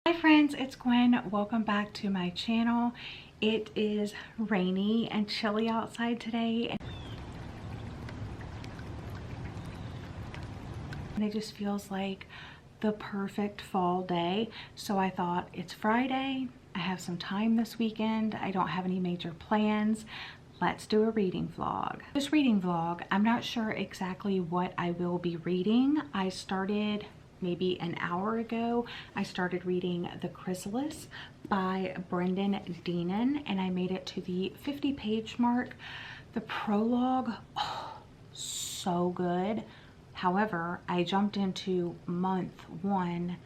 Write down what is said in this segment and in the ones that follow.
Hi friends, it's Gwen. Welcome back to my channel. It is rainy and chilly outside today and it just feels like the perfect fall day. So I thought, it's Friday, I have some time this weekend, I don't have any major plans. Let's do a reading vlog. This reading vlog, I'm not sure exactly what I will be reading. I started maybe an hour ago. I started reading The Chrysalis by Brendan Deenan and I made it to the 50-page mark. The prologue, oh, so good. However, I jumped into month one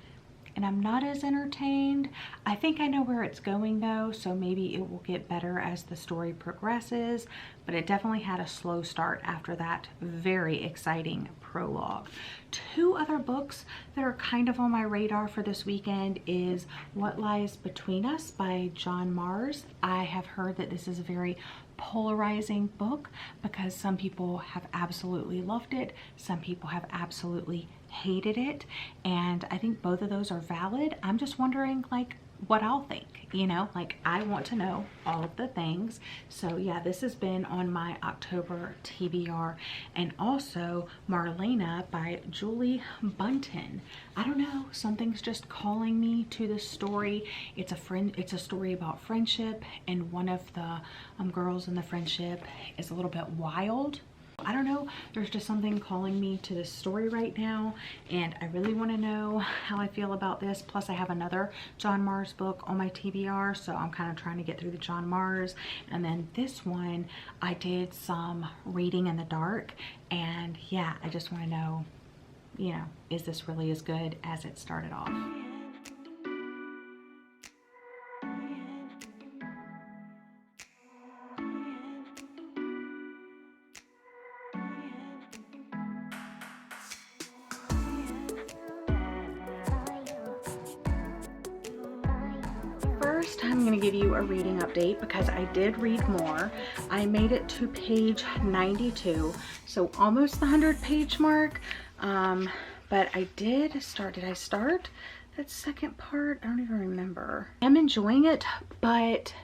and I'm not as entertained. I think I know where it's going though, so maybe it will get better as the story progresses, but it definitely had a slow start after that very exciting prologue. Two other books that are kind of on my radar for this weekend is What Lies Between Us by John Mars. I have heard that this is a very polarizing book because some people have absolutely loved it, some people have absolutely hated it, and I think both of those are valid. I'm just wondering like what I'll think, you know, like I want to know all of the things. So yeah, this has been on my October TBR. And also Marlena by Julie Bunton. I don't know, something's just calling me to this story. It's a story about friendship, and one of the girls in the friendship is a little bit wild. I don't know, there's just something calling me to this story right now, and I really want to know how I feel about this. Plus I have another John Mars book on my TBR, so I'm kind of trying to get through the John Mars. And then this one, I did some reading in the dark, and yeah, I just want to know, you know, is this really as good as it started off? First, I'm going to give you a reading update because I did read more. I made it to page 92, so almost the 100-page mark. But I did I start that second part? I don't even remember. I'm enjoying it, but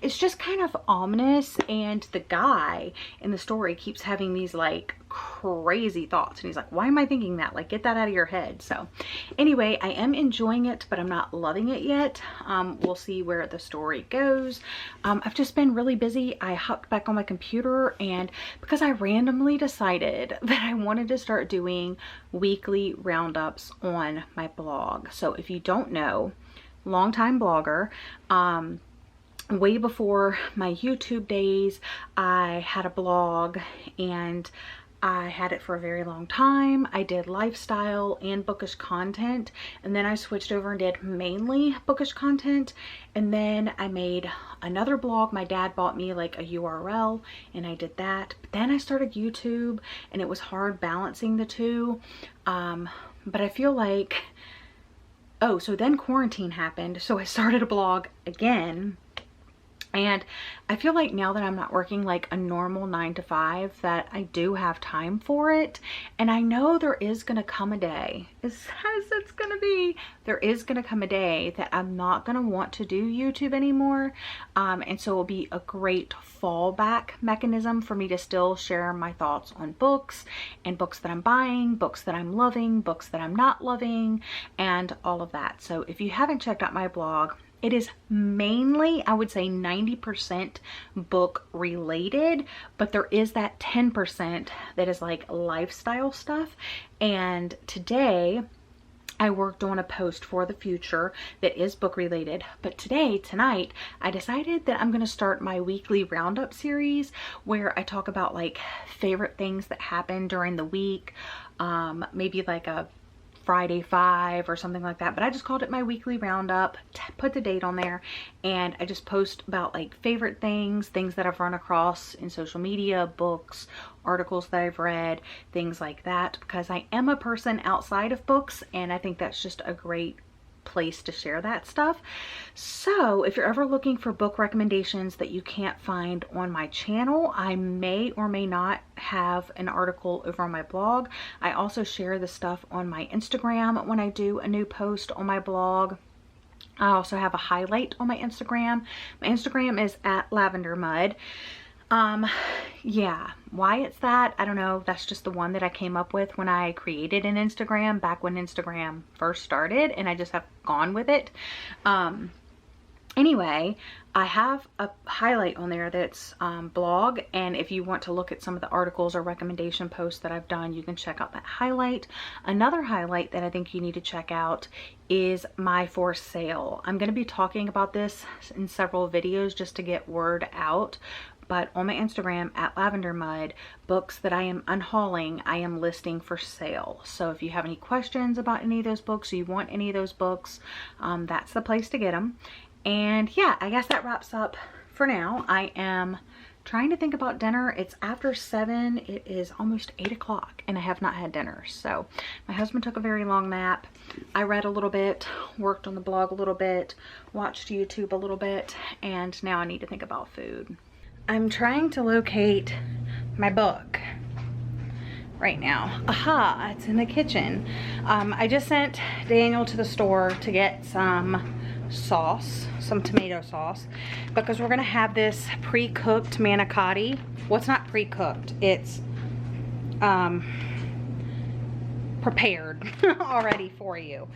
it's just kind of ominous, and the guy in the story keeps having these like crazy thoughts, and he's like, why am I thinking that? Like, get that out of your head. So anyway, I am enjoying it, but I'm not loving it yet. We'll see where the story goes. I've just been really busy. I hopped back on my computer, and because I randomly decided that I wanted to start doing weekly roundups on my blog. So if you don't know, longtime blogger, way before my YouTube days, I had a blog, and I had it for a very long time. I did lifestyle and bookish content, and then I switched over and did mainly bookish content, and then I made another blog. My dad bought me like a URL, and I did that. But then I started YouTube, and it was hard balancing the two. But I feel like, oh, so then quarantine happened, so I started a blog again. And I feel like now that I'm not working like a normal 9-to-5, that I do have time for it. And I know there is going to come a day, as it's going to be, there is going to come a day that I'm not going to want to do YouTube anymore. And so it'll be a great fallback mechanism for me to still share my thoughts on books, and books that I'm buying, books that I'm loving, books that I'm not loving, and all of that. So if you haven't checked out my blog, it is mainly, I would say 90% book related, but there is that 10% that is like lifestyle stuff. And today I worked on a post for the future that is book related, but tonight, I decided that I'm going to start my weekly roundup series where I talk about like favorite things that happened during the week, maybe like a Friday 5 or something like that, but I just called it my weekly roundup, put the date on there, and I just post about like favorite things that I've run across in social media, books, articles that I've read, things like that, because I am a person outside of books, and I think that's just a great place to share that stuff. So if you're ever looking for book recommendations that you can't find on my channel, I may or may not have an article over on my blog. I also share the stuff on my Instagram when I do a new post on my blog. I also have a highlight on my Instagram. My Instagram is at Lavender Mud. Yeah, why it's that, I don't know. That's just the one that I came up with when I created an Instagram back when Instagram first started, and I just have gone with it. Anyway, I have a highlight on there that's blog, and if you want to look at some of the articles or recommendation posts that I've done, you can check out that highlight. Another highlight that I think you need to check out is my for sale. I'm going to be talking about this in several videos just to get word out. But on my Instagram at Lavender Mud, books that I am unhauling, I am listing for sale. So if you have any questions about any of those books, or you want any of those books, that's the place to get them. And yeah, I guess that wraps up for now. I am trying to think about dinner. It's after 7. It is almost 8 o'clock and I have not had dinner. So my husband took a very long nap. I read a little bit, worked on the blog a little bit, watched YouTube a little bit, and now I need to think about food. I'm trying to locate my book right now. Aha, it's in the kitchen. I just sent Daniel to the store to get some sauce, some tomato sauce, because we're gonna have this pre-cooked manicotti. Well, it's not pre-cooked, it's prepared already for you.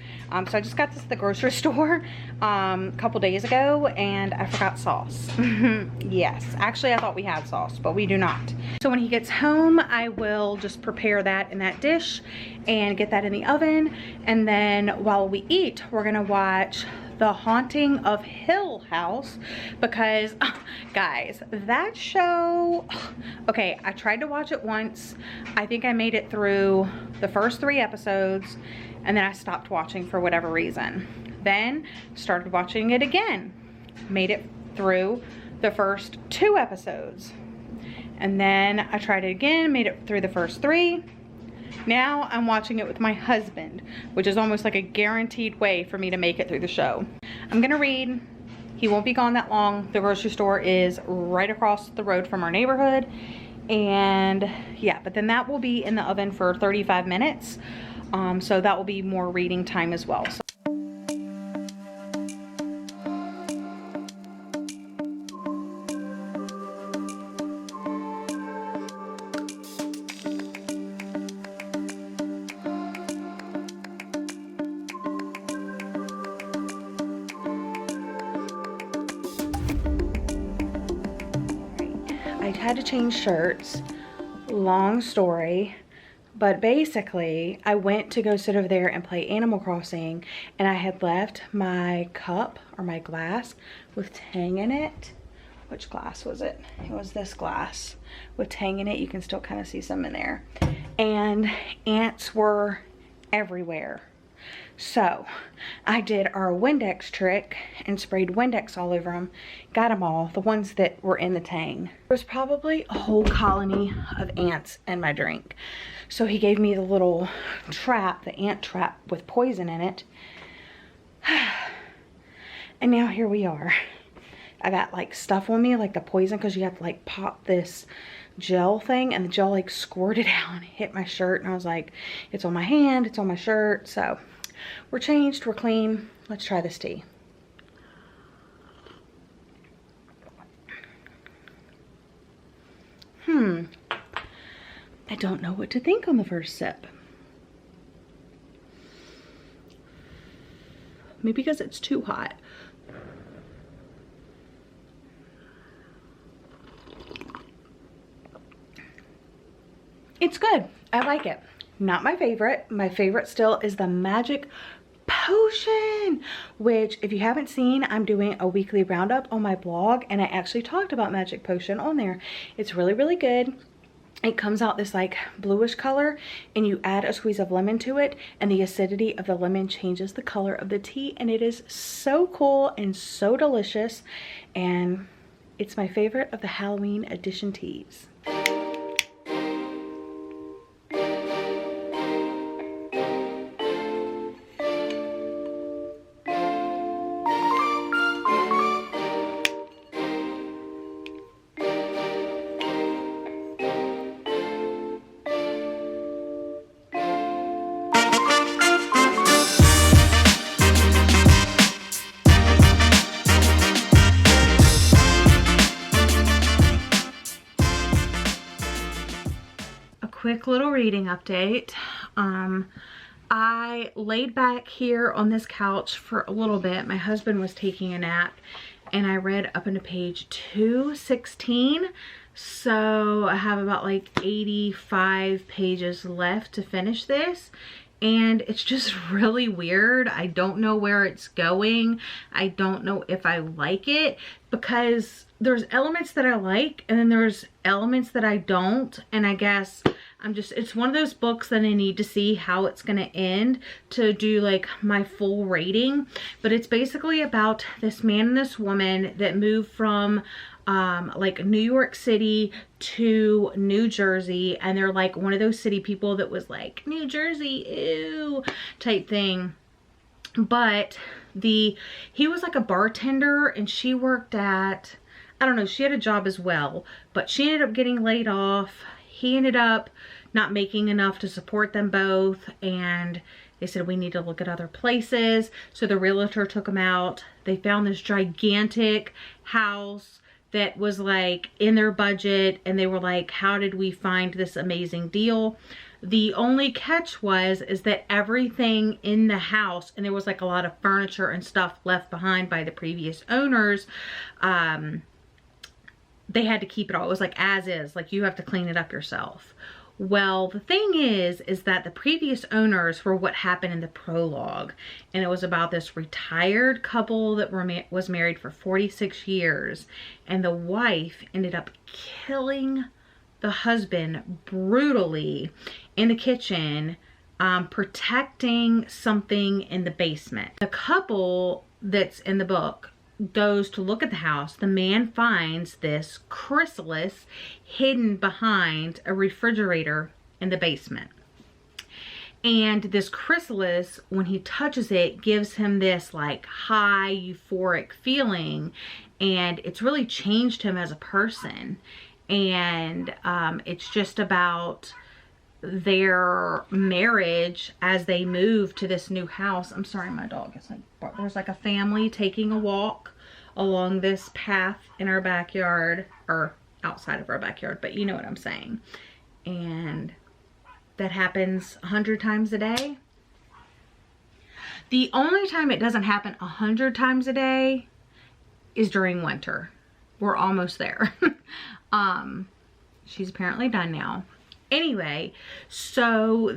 So I just got this at the grocery store a couple days ago, and I forgot sauce. Yes, actually I thought we had sauce, but we do not. So when he gets home, I will just prepare that in that dish and get that in the oven, and then while we eat, we're gonna watch The Haunting of Hill House, because guys, that show, okay, I tried to watch it once. I think I made it through the first 3 episodes, and then I stopped watching for whatever reason. Then started watching it again, made it through the first 2 episodes, and then I tried it again, made it through the first 3. Now I'm watching it with my husband, which is almost like a guaranteed way for me to make it through the show. I'm gonna read. He won't be gone that long. The grocery store is right across the road from our neighborhood. And yeah, but then that will be in the oven for 35 minutes. So that will be more reading time as well. So I had to change shirts, long story, but basically I went to go sit over there and play Animal Crossing, and I had left my cup or my glass with Tang in it. Which glass was it? It was this glass with Tang in it. You can still kind of see some in there, and ants were everywhere. So I did our Windex trick and sprayed Windex all over them. Got them all, the ones that were in the Tang. There was probably a whole colony of ants in my drink. So he gave me the little trap, the ant trap with poison in it. And now here we are. I got like stuff on me, like the poison, because you have to like pop this gel thing, and the gel like squirted out and hit my shirt, and I was like, it's on my hand, it's on my shirt. So we're changed, we're clean. Let's try this tea. I don't know what to think on the first sip. Maybe because it's too hot. It's good. I like it. Not my favorite. My favorite still is the Magic Potion, which if you haven't seen, I'm doing a weekly roundup on my blog, and I actually talked about Magic Potion on there. It's really, really good. It comes out this like bluish color, and you add a squeeze of lemon to it, and the acidity of the lemon changes the color of the tea, and it is so cool and so delicious, and it's my favorite of the Halloween edition teas. quick little reading update. I laid back here on this couch for a little bit. My husband was taking a nap and I read up into page 216. So I have about like 85 pages left to finish this. And it's just really weird. I don't know where it's going. I don't know if I like it, because there's elements that I like and then there's elements that I don't. And I guess it's one of those books that I need to see how it's going to end to do like my full rating. But it's basically about this man and this woman that moved from like New York City to New Jersey, and they're like one of those city people that was like, New Jersey, ew, type thing. But he was like a bartender and she worked at, I don't know, she had a job as well, but she ended up getting laid off. He ended up not making enough to support them both, and they said, we need to look at other places. So the realtor took them out. They found this gigantic house that was like in their budget, and they were like, how did we find this amazing deal? The only catch is that everything in the house, and there was like a lot of furniture and stuff left behind by the previous owners, they had to keep it all. It was like as is, like you have to clean it up yourself. Well, the thing is that the previous owners were what happened in the prologue. And it was about this retired couple that was married for 46 years. And the wife ended up killing the husband brutally in the kitchen, protecting something in the basement. The couple that's in the book goes to look at the house. The man finds this chrysalis hidden behind a refrigerator in the basement. And this chrysalis, when he touches it, gives him this like high euphoric feeling, and it's really changed him as a person. And it's just about their marriage as they move to this new house. I'm sorry, my dog is like, there's like a family taking a walk along this path in our backyard, or outside of our backyard, but you know what I'm saying. And that happens 100 times a day. The only time it doesn't happen 100 times a day is during winter. We're almost there. She's apparently done now. Anyway, so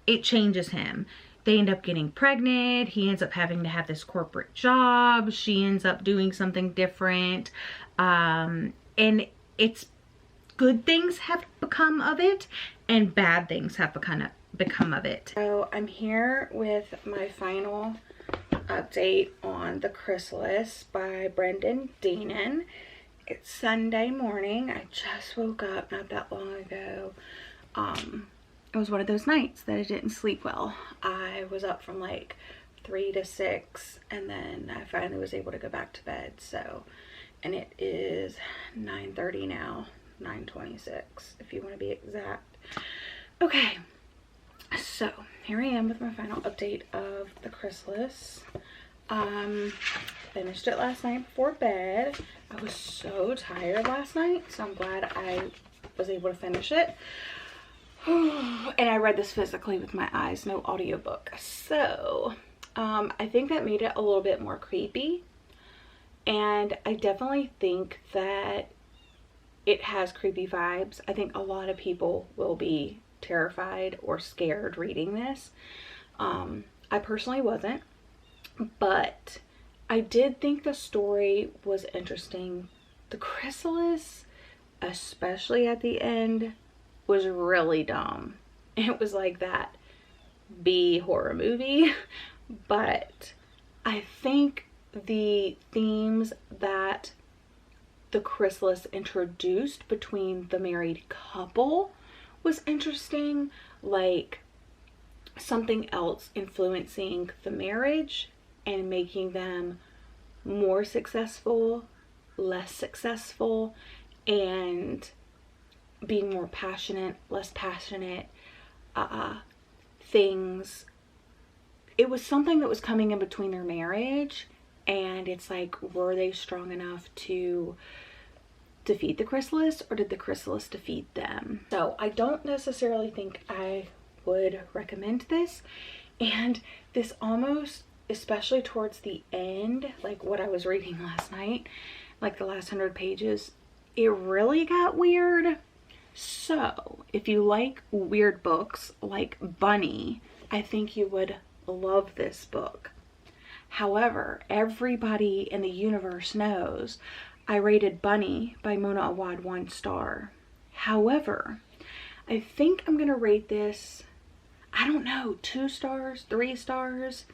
it changes him. They end up getting pregnant. He ends up having to have this corporate job. She ends up doing something different. And it's good things have become of it and bad things have become of it. So I'm here with my final update on The Chrysalis by Brendan Deenan. It's Sunday morning. I just woke up not that long ago. It was one of those nights that I didn't sleep well. I was up from like 3 to 6, and then I finally was able to go back to bed. So, and it is 9:30 now, 9:26 if you want to be exact. Okay, so here I am with my final update of The Chrysalis. Finished it last night before bed. I was so tired last night, so I'm glad I was able to finish it. And I read this physically with my eyes, no audiobook. So I think that made it a little bit more creepy, and I definitely think that it has creepy vibes. I think a lot of people will be terrified or scared reading this. I personally wasn't, but I did think the story was interesting. The Chrysalis, especially at the end, was really dumb. It was like that B horror movie, but I think the themes that the Chrysalis introduced between the married couple was interesting, like something else influencing the marriage and making them more successful, less successful, and being more passionate, less passionate, things. It was something that was coming in between their marriage, and it's like, were they strong enough to defeat the Chrysalis, or did the Chrysalis defeat them? So I don't necessarily think I would recommend this. And this almost, especially towards the end, like what I was reading last night, like the last 100 pages, it really got weird. So if you like weird books like Bunny, I think you would love this book. However, everybody in the universe knows I rated Bunny by Mona Awad 1 star. However, I think I'm gonna rate this, I don't know, 2 stars, 3 stars.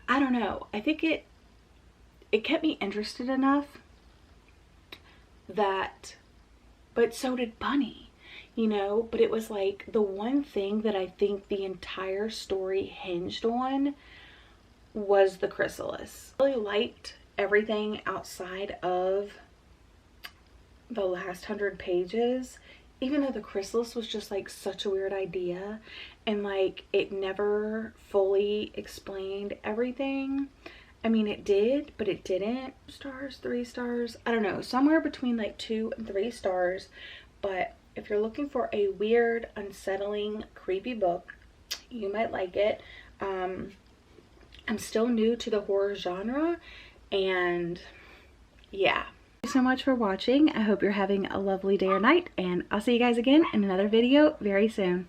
I don't know. I think it kept me interested enough that, but so did Bunny, you know. But it was like the one thing that I think the entire story hinged on was the Chrysalis. I really liked everything outside of the last 100 pages, even though the Chrysalis was just like such a weird idea and like it never fully explained everything. I mean, it did, but it didn't. Stars, 3 stars, I don't know, somewhere between like 2 and 3 stars. But if you're looking for a weird, unsettling, creepy book, you might like it. I'm still new to the horror genre, and yeah. Thank you so much for watching. I hope you're having a lovely day or night, and I'll see you guys again in another video very soon.